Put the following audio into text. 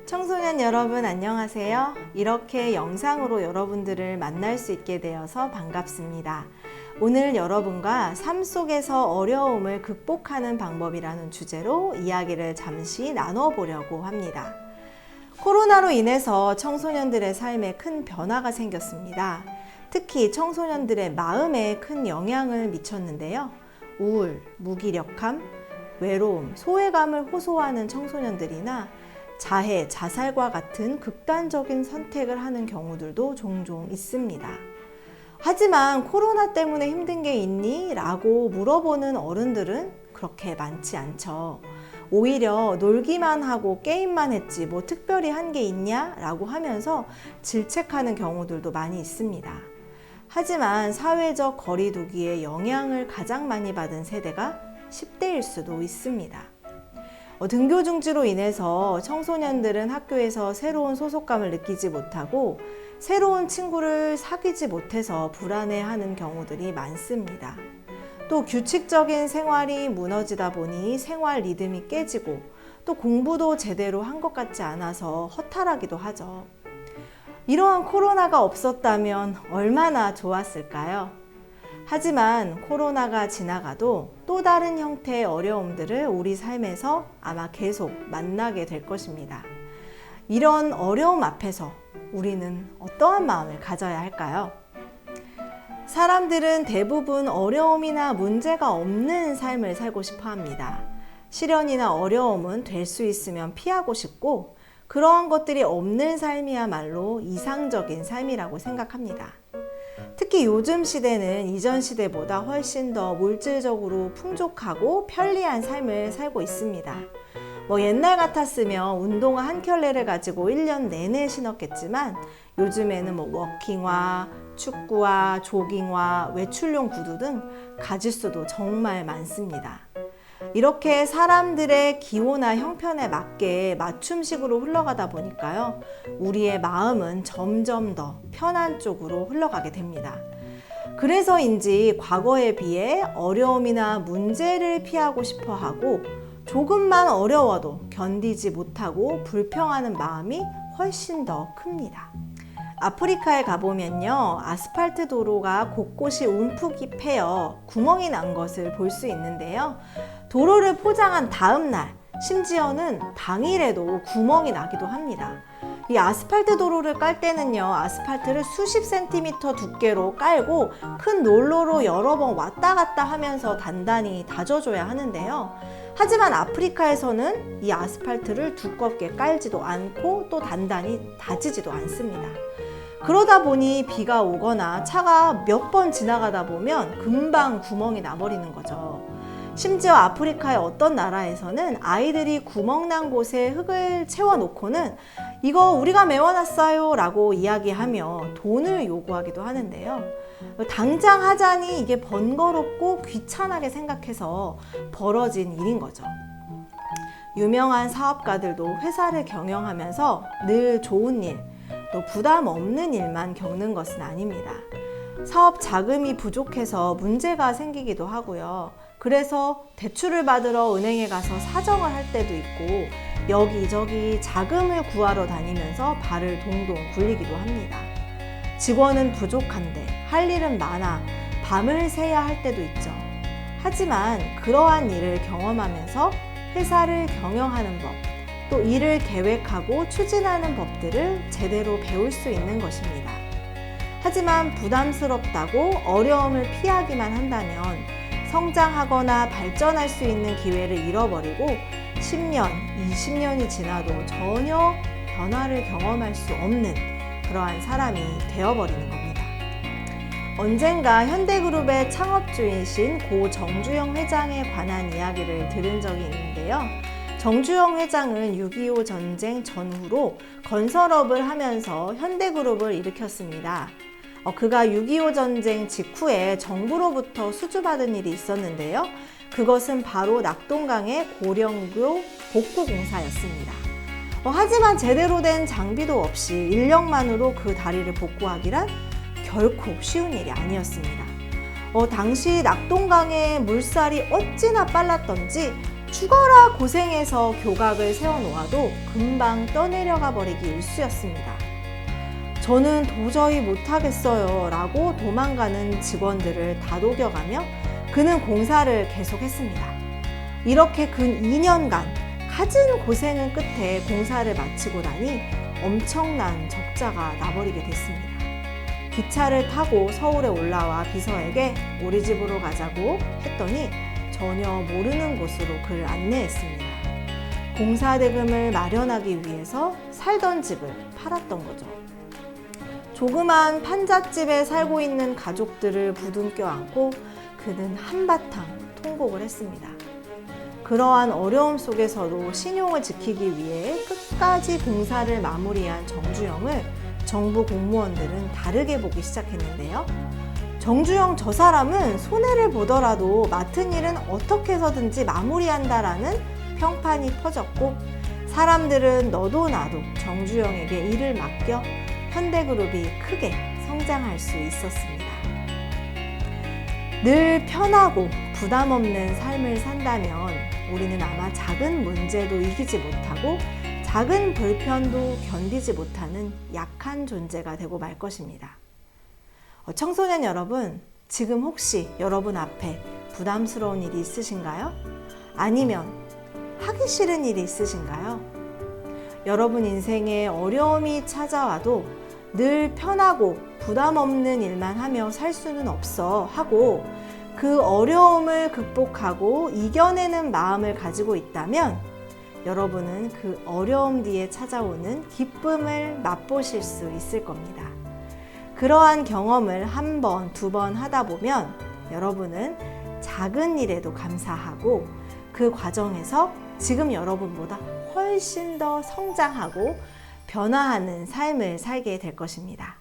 청소년 여러분 안녕하세요. 이렇게 영상으로 여러분들을 만날 수 있게 되어서 반갑습니다. 오늘 여러분과 삶 속에서 어려움을 극복하는 방법이라는 주제로 이야기를 잠시 나눠보려고 합니다. 코로나로 인해서 청소년들의 삶에 큰 변화가 생겼습니다. 특히 청소년들의 마음에 큰 영향을 미쳤는데요. 우울, 무기력함, 외로움, 소외감을 호소하는 청소년들이나 자해, 자살과 같은 극단적인 선택을 하는 경우들도 종종 있습니다. 하지만 코로나 때문에 힘든 게 있니? 라고 물어보는 어른들은 그렇게 많지 않죠. 오히려 놀기만 하고 게임만 했지 뭐 특별히 한 게 있냐? 라고 하면서 질책하는 경우들도 많이 있습니다. 하지만 사회적 거리두기의 영향을 가장 많이 받은 세대가 10대일 수도 있습니다. 등교 중지로 인해서 청소년들은 학교에서 새로운 소속감을 느끼지 못하고 새로운 친구를 사귀지 못해서 불안해하는 경우들이 많습니다. 또 규칙적인 생활이 무너지다 보니 생활 리듬이 깨지고 또 공부도 제대로 한 것 같지 않아서 허탈하기도 하죠. 이러한 코로나가 없었다면 얼마나 좋았을까요? 하지만 코로나가 지나가도 또 다른 형태의 어려움들을 우리 삶에서 아마 계속 만나게 될 것입니다. 이런 어려움 앞에서 우리는 어떠한 마음을 가져야 할까요? 사람들은 대부분 어려움이나 문제가 없는 삶을 살고 싶어 합니다. 시련이나 어려움은 될 수 있으면 피하고 싶고 그러한 것들이 없는 삶이야말로 이상적인 삶이라고 생각합니다. 특히 요즘 시대는 이전 시대보다 훨씬 더 물질적으로 풍족하고 편리한 삶을 살고 있습니다. 옛날 같았으면 운동화 한 켤레를 가지고 1년 내내 신었겠지만 요즘에는 워킹화, 축구화, 조깅화, 외출용 구두 등 가짓수도 정말 많습니다. 이렇게 사람들의 기호나 형편에 맞게 맞춤식으로 흘러가다 보니까요, 우리의 마음은 점점 더 편한 쪽으로 흘러가게 됩니다. 그래서인지 과거에 비해 어려움이나 문제를 피하고 싶어 하고 조금만 어려워도 견디지 못하고 불평하는 마음이 훨씬 더 큽니다. 아프리카에 가보면요, 아스팔트 도로가 곳곳이 움푹이 패여 구멍이 난 것을 볼 수 있는데요. 도로를 포장한 다음 날, 심지어는 당일에도 구멍이 나기도 합니다. 이 아스팔트 도로를 깔 때는요, 아스팔트를 수십 센티미터 두께로 깔고 큰 롤러로 여러 번 왔다 갔다 하면서 단단히 다져줘야 하는데요. 하지만 아프리카에서는 이 아스팔트를 두껍게 깔지도 않고 또 단단히 다지지도 않습니다. 그러다 보니 비가 오거나 차가 몇 번 지나가다 보면 금방 구멍이 나버리는 거죠. 심지어 아프리카의 어떤 나라에서는 아이들이 구멍난 곳에 흙을 채워놓고는 이거 우리가 메워놨어요 라고 이야기하며 돈을 요구하기도 하는데요. 당장 하자니 이게 번거롭고 귀찮게 생각해서 벌어진 일인 거죠. 유명한 사업가들도 회사를 경영하면서 늘 좋은 일, 또 부담 없는 일만 겪는 것은 아닙니다. 사업 자금이 부족해서 문제가 생기기도 하고요. 그래서 대출을 받으러 은행에 가서 사정을 할 때도 있고 여기저기 자금을 구하러 다니면서 발을 동동 굴리기도 합니다. 직원은 부족한데 할 일은 많아 밤을 새야 할 때도 있죠. 하지만 그러한 일을 경험하면서 회사를 경영하는 법, 또 일을 계획하고 추진하는 법들을 제대로 배울 수 있는 것입니다. 하지만 부담스럽다고 어려움을 피하기만 한다면 성장하거나 발전할 수 있는 기회를 잃어버리고 10년, 20년이 지나도 전혀 변화를 경험할 수 없는 그러한 사람이 되어버리는 겁니다. 언젠가 현대그룹의 창업주이신 고 정주영 회장에 관한 이야기를 들은 적이 있는데요. 정주영 회장은 6.25 전쟁 전후로 건설업을 하면서 현대그룹을 일으켰습니다. 그가 6.25 전쟁 직후에 정부로부터 수주받은 일이 있었는데요. 그것은 바로 낙동강의 고령교 복구공사였습니다. 하지만 제대로 된 장비도 없이 인력만으로 그 다리를 복구하기란 결코 쉬운 일이 아니었습니다. 당시 낙동강의 물살이 어찌나 빨랐던지 죽어라 고생해서 교각을 세워놓아도 금방 떠내려가 버리기 일쑤였습니다. 저는 도저히 못하겠어요 라고 도망가는 직원들을 다독여가며 그는 공사를 계속했습니다. 이렇게 근 2년간 갖은 고생은 끝에 공사를 마치고 나니 엄청난 적자가 나버리게 됐습니다. 기차를 타고 서울에 올라와 비서에게 우리 집으로 가자고 했더니 전혀 모르는 곳으로 그를 안내했습니다. 공사 대금을 마련하기 위해서 살던 집을 팔았던 거죠. 조그만 판잣집에 살고 있는 가족들을 부둥켜 안고 그는 한바탕 통곡을 했습니다. 그러한 어려움 속에서도 신용을 지키기 위해 끝까지 공사를 마무리한 정주영을 정부 공무원들은 다르게 보기 시작했는데요. 정주영 저 사람은 손해를 보더라도 맡은 일은 어떻게 해서든지 마무리한다라는 평판이 퍼졌고, 사람들은 너도 나도 정주영에게 일을 맡겨 현대그룹이 크게 성장할 수 있었습니다. 늘 편하고 부담 없는 삶을 산다면 우리는 아마 작은 문제도 이기지 못하고 작은 불편도 견디지 못하는 약한 존재가 되고 말 것입니다. 청소년 여러분, 지금 혹시 여러분 앞에 부담스러운 일이 있으신가요? 아니면 하기 싫은 일이 있으신가요? 여러분 인생에 어려움이 찾아와도 늘 편하고 부담 없는 일만 하며 살 수는 없어 하고 그 어려움을 극복하고 이겨내는 마음을 가지고 있다면 여러분은 그 어려움 뒤에 찾아오는 기쁨을 맛보실 수 있을 겁니다. 그러한 경험을 한 번, 두 번 하다 보면 여러분은 작은 일에도 감사하고 그 과정에서 지금 여러분보다 훨씬 더 성장하고 변화하는 삶을 살게 될 것입니다.